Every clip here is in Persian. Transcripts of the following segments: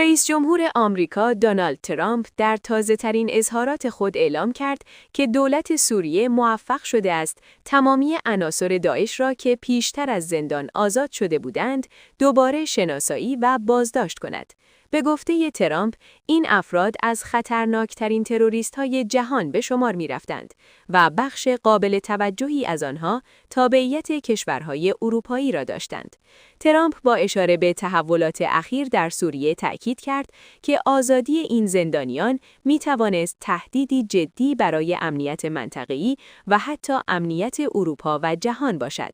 رئیس جمهور آمریکا دونالد ترامپ در تازه‌ترین اظهارات خود اعلام کرد که دولت سوریه موفق شده است تمامی عناصر داعش را که پیشتر از زندان آزاد شده بودند، دوباره شناسایی و بازداشت کند. به گفته ترامپ، این افراد از خطرناکترین تروریست‌های جهان به شمار می‌رفتند و بخش قابل توجهی از آنها تابعیت کشورهای اروپایی را داشتند. ترامپ با اشاره به تحولات اخیر در سوریه تأکید کرد که آزادی این زندانیان می‌توانست تهدیدی جدی برای امنیت منطقه‌ای و حتی امنیت اروپا و جهان باشد.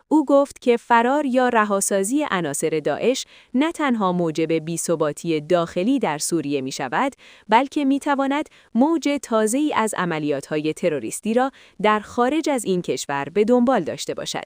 او گفت که فرار یا رهاسازی عناصر داعش نه تنها موجب بی‌ثباتی داخلی در سوریه می شود، بلکه می تواند موج تازه‌ای از عملیات‌های تروریستی را در خارج از این کشور به دنبال داشته باشد.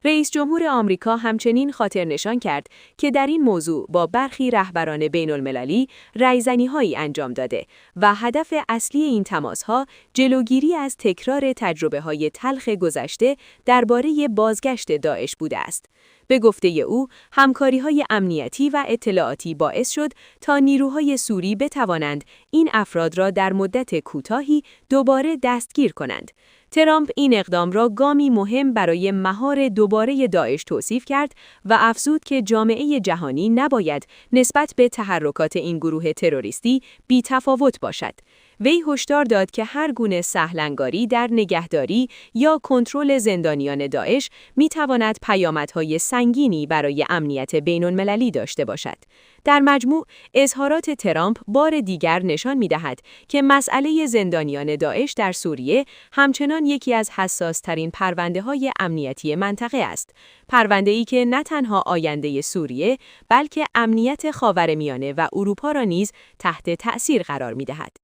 رئیس جمهور آمریکا همچنین خاطر نشان کرد که در این موضوع با برخی رهبران بین‌المللی رایزنی‌هایی انجام داده و هدف اصلی این تماس‌ها جلوگیری از تکرار تجربه‌های تلخ گذشته درباره بازگشت داعش بوده است. به گفته او، همکاری‌های امنیتی و اطلاعاتی باعث شد تا نیروهای سوری بتوانند این افراد را در مدت کوتاهی دوباره دستگیر کنند. ترامپ این اقدام را گامی مهم برای مهار دوباره داعش توصیف کرد و افزود که جامعه جهانی نباید نسبت به تحرکات این گروه تروریستی بی‌تفاوت باشد. وی هشدار داد که هر گونه سهل‌انگاری در نگهداری یا کنترل زندانیان داعش می‌تواند پیامدهای سنگینی برای امنیت بین‌المللی داشته باشد. در مجموع، اظهارات ترامپ بار دیگر نشان می‌دهد که مسئله زندانیان داعش در سوریه همچنان یکی از حساس‌ترین پرونده‌های امنیتی منطقه است. پرونده‌ای که نه تنها آینده سوریه، بلکه امنیت خاورمیانه و اروپا را نیز تحت تأثیر قرار می‌دهد.